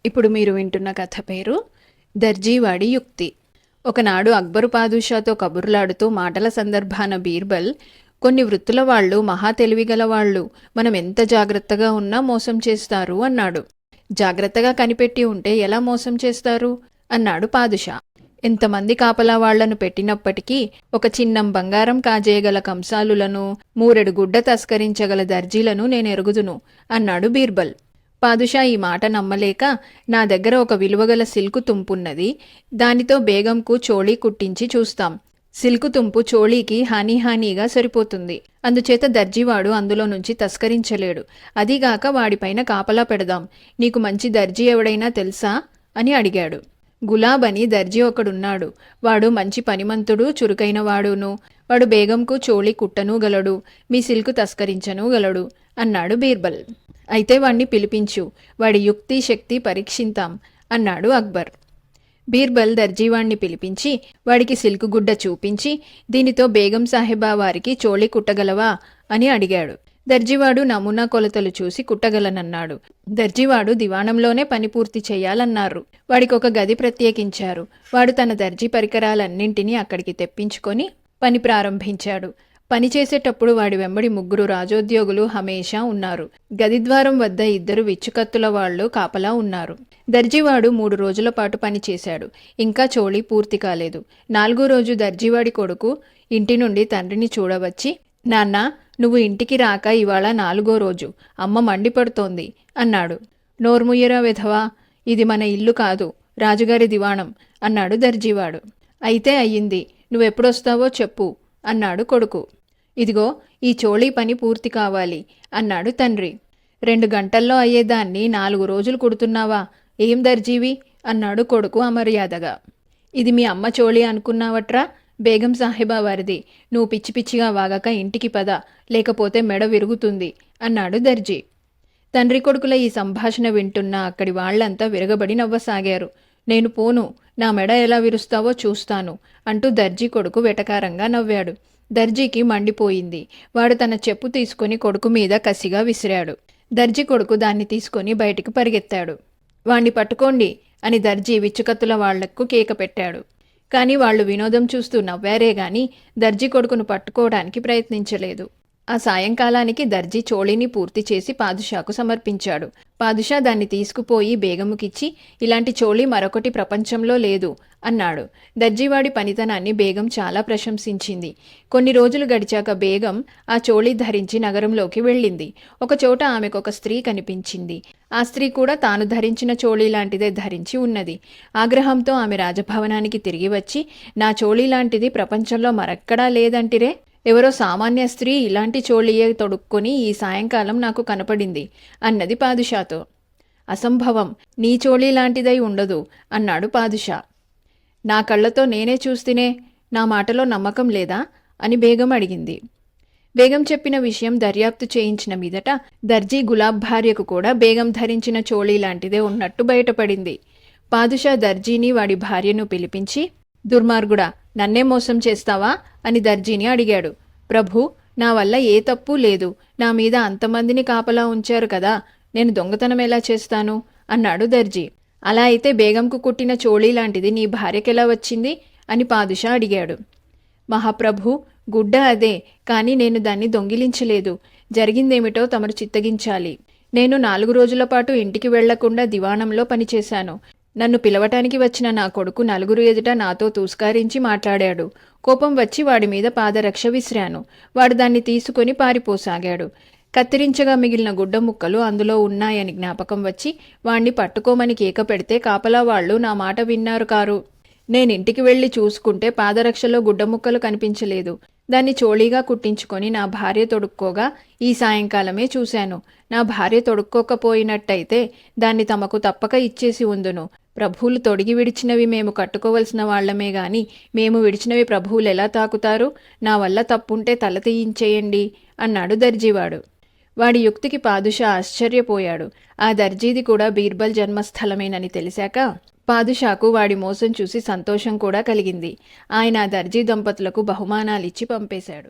ఇప్పుడు మీరు వింటున్న కథ పేరు దర్జీవాడి యుక్తి. ఒకనాడు అక్బరు పాదుషాతో కబుర్లాడుతూ మాటల సందర్భాన బీర్బల్, కొన్ని వృత్తుల వాళ్ళు మహా తెలివిగల వాళ్ళు, మనం ఎంత జాగ్రత్తగా ఉన్నా మోసం చేస్తారు అన్నాడు. జాగ్రత్తగా కనిపెట్టి ఉంటే ఎలా మోసం చేస్తారు అన్నాడు పాదుషా. ఎంతమంది కాపలా వాళ్లను పెట్టినప్పటికీ ఒక చిన్నం బంగారం కాజేయగల కంసాలులను, మూరెడు గుడ్డ తస్కరించగల దర్జీలను నేనెరుగుదును అన్నాడు బీర్బల్. పాదుషా ఈ మాట నమ్మలేక, నా దగ్గర ఒక విలువగల సిల్కు తుంపున్నది, దానితో బేగంకు చోళీ కుట్టించి చూస్తాం. సిల్కు తుంపు చోళీకి హానీగా సరిపోతుంది. అందుచేత దర్జీవాడు అందులో నుంచి తస్కరించలేడు. అదీగాక వాడిపైన కాపలా పెడదాం. నీకు మంచి దర్జీ ఎవడైనా తెలుసా అని అడిగాడు. గులాబ్ అని దర్జీ ఒకడున్నాడు. వాడు మంచి పనిమంతుడు, చురుకైన వాడును. వాడు బేగంకు చోళీ కుట్టనూ గలడు, మీ సిల్కు తస్కరించనూ గలడు అన్నాడు బీర్బల్. అయితే వాణ్ణి పిలిపించు, వాడి యుక్తి శక్తి పరీక్షింతాం అన్నాడు అక్బర్. బీర్బల్ దర్జీవాణ్ణి పిలిపించి వాడికి సిల్కు గుడ్డ చూపించి, దీనితో బేగం సాహెబా వారికి చోళీ కుట్టగలవా అని అడిగాడు. దర్జీవాడు నమూనా కొలతలు చూసి కుట్టగలనన్నాడు. దర్జీవాడు దివాణంలోనే పని పూర్తి చెయ్యాలన్నారు. వాడికి ఒక గది ప్రత్యేకించారు. వాడు తన దర్జీ పరికరాలన్నింటినీ అక్కడికి తెప్పించుకొని పని ప్రారంభించాడు. పనిచేసేటప్పుడు వాడి వెంబడి 3 రాజోద్యోగులు హమేషా ఉన్నారు. గదిద్వారం వద్ద 2 విచ్చుకత్తుల వాళ్లు కాపలా ఉన్నారు. దర్జీవాడు 3 రోజుల పాటు పనిచేశాడు. ఇంకా చోళీ పూర్తి కాలేదు. 4వ రోజు దర్జీవాడి కొడుకు ఇంటి నుండి తండ్రిని చూడవచ్చి, నాన్నా, నువ్వు ఇంటికి రాక ఇవాళ 4వ రోజు, అమ్మ మండిపడుతోంది అన్నాడు. నోర్ముయ్యరా వెధవా, ఇది మన ఇల్లు కాదు, రాజుగారి దివాణం అన్నాడు దర్జీవాడు. అయితే అయ్యింది, నువ్వెప్పుడొస్తావో చెప్పు అన్నాడు కొడుకు. ఇదిగో ఈ చోళీ పని పూర్తి కావాలి అన్నాడు తండ్రి. 2 గంటల్లో అయ్యేదాన్ని 4 రోజులు కుడుతున్నావా, ఏం దర్జీవి అన్నాడు కొడుకు అమర్యాదగా. ఇది మీ అమ్మ చోళీ అనుకున్నావట్రా, బేగం సాహెబా వారిది. నువ్వు పిచ్చి పిచ్చిగా వాగక ఇంటికి పద, లేకపోతే మెడ విరుగుతుంది అన్నాడు దర్జీ. తండ్రి కొడుకుల ఈ సంభాషణ వింటున్న అక్కడి వాళ్లంతా విరగబడి నవ్వసాగారు. నేను పోను, నా మెడ ఎలా విరుస్తావో చూస్తాను అంటూ దర్జీ కొడుకు వెటకారంగా నవ్వాడు. దర్జీకి మండిపోయింది. వాడు తన చెప్పు తీసుకుని కొడుకు మీద కసిగా విసిరాడు. దర్జీ కొడుకు దాన్ని తీసుకొని బయటికి పరిగెత్తాడు. వాణ్ణి పట్టుకోండి అని దర్జీ విచ్చుకత్తుల వాళ్లకు కేక పెట్టాడు. కానీ వాళ్లు వినోదం చూస్తూ నవ్వారే గాని దర్జీ కొడుకును పట్టుకోవడానికి ప్రయత్నించలేదు. ఆ సాయంకాలానికి దర్జీ చోళీని పూర్తి చేసి పాదుషాకు సమర్పించాడు. పాదుషా దాన్ని తీసుకుపోయి బేగముకిచ్చి, ఇలాంటి చోళీ మరొకటి ప్రపంచంలో లేదు అన్నాడు. దర్జీవాడి పనితనాన్ని బేగం చాలా ప్రశంసించింది. కొన్ని రోజులు గడిచాక బేగం ఆ చోళీ ధరించి నగరంలోకి వెళ్ళింది. ఒకచోట ఆమెకొక స్త్రీ కనిపించింది. ఆ స్త్రీ కూడా తాను ధరించిన చోళీ లాంటిదే ధరించి ఉన్నది. ఆగ్రహంతో ఆమె రాజభవనానికి తిరిగి వచ్చి, నా చోళీ లాంటిది ప్రపంచంలో మరెక్కడా లేదంటిరే, ఎవరో సామాన్య స్త్రీ ఇలాంటి చోళీయే తొడుక్కొని ఈ సాయంకాలం నాకు కనపడింది అన్నది పాదుషాతో. అసంభవం, నీ చోళీ లాంటిదై ఉండదు అన్నాడు పాదుషా. నా కళ్ళతో నేనే చూస్తేనే, నా మాటలో నమ్మకం లేదా అని బేగం అడిగింది. బేగం చెప్పిన విషయం దర్యాప్తు చేయించిన మీదట దర్జీ గులాబ్ భార్యకు కూడా బేగం ధరించిన చోళీ లాంటిదే ఉన్నట్టు బయటపడింది. పాదుషా దర్జీని వాడి భార్యను పిలిపించి, దుర్మార్గుడా, నన్నే మోసం చేస్తావా అని దర్జీని అడిగాడు. ప్రభు, నా వల్ల ఏ తప్పు లేదు. నా మీద అంతమందిని కాపలా ఉంచారు కదా, నేను దొంగతనం ఎలా చేస్తాను అన్నాడు దర్జీ. అలా అయితే బేగంకు కుట్టిన చోళీ లాంటిది నీ భార్యకెలా వచ్చింది అని పాదుషా అడిగాడు. మహాప్రభు, గుడ్డ అదే, కానీ నేను దాన్ని దొంగిలించలేదు. జరిగిందేమిటో తమరు చిత్తగించాలి. నేను 4 రోజుల పాటు ఇంటికి వెళ్లకుండా దివాణంలో పనిచేశాను. నన్ను పిలవటానికి వచ్చిన నా కొడుకు 4 ఎదుట నాతో తూస్కారించి మాట్లాడాడు. కోపం వచ్చి వాడి మీద పాదరక్ష విసిరాను. వాడు దాన్ని తీసుకుని పారిపోసాగాడు. కత్తిరించగా మిగిలిన గుడ్డ ముక్కలు అందులో ఉన్నాయని జ్ఞాపకం వచ్చి వాణ్ణి పట్టుకోమని కేక పెడితే కాపలా వాళ్లు నా మాట విన్నారు కారు. నేనింటికి వెళ్లి చూసుకుంటే పాదరక్షలో గుడ్డ ముక్కలు కనిపించలేదు. దాన్ని చోళీగా కుట్టించుకొని నా భార్య తొడుక్కోగా ఈ సాయంకాలమే చూశాను. నా భార్య తొడుక్కోకపోయినట్టయితే దాన్ని తమకు తప్పక ఇచ్చేసి ఉందును. ప్రభువులు తొడిగి విడిచినవి మేము కట్టుకోవలసిన వాళ్లమే గాని మేము విడిచినవి ప్రభువులు ఎలా తాకుతారు? నా వల్ల తప్పుంటే తల తీయించేయండి అన్నాడు దర్జీవాడు. వాడి యుక్తికి పాదుషా ఆశ్చర్యపోయాడు. ఆ దర్జీది కూడా బీర్బల్ జన్మస్థలమేనని తెలిసాక పాదుషాకు వాడి మోసం చూసి సంతోషం కూడా కలిగింది. ఆయన దర్జీ దంపతులకు బహుమానాలిచ్చి పంపేశాడు.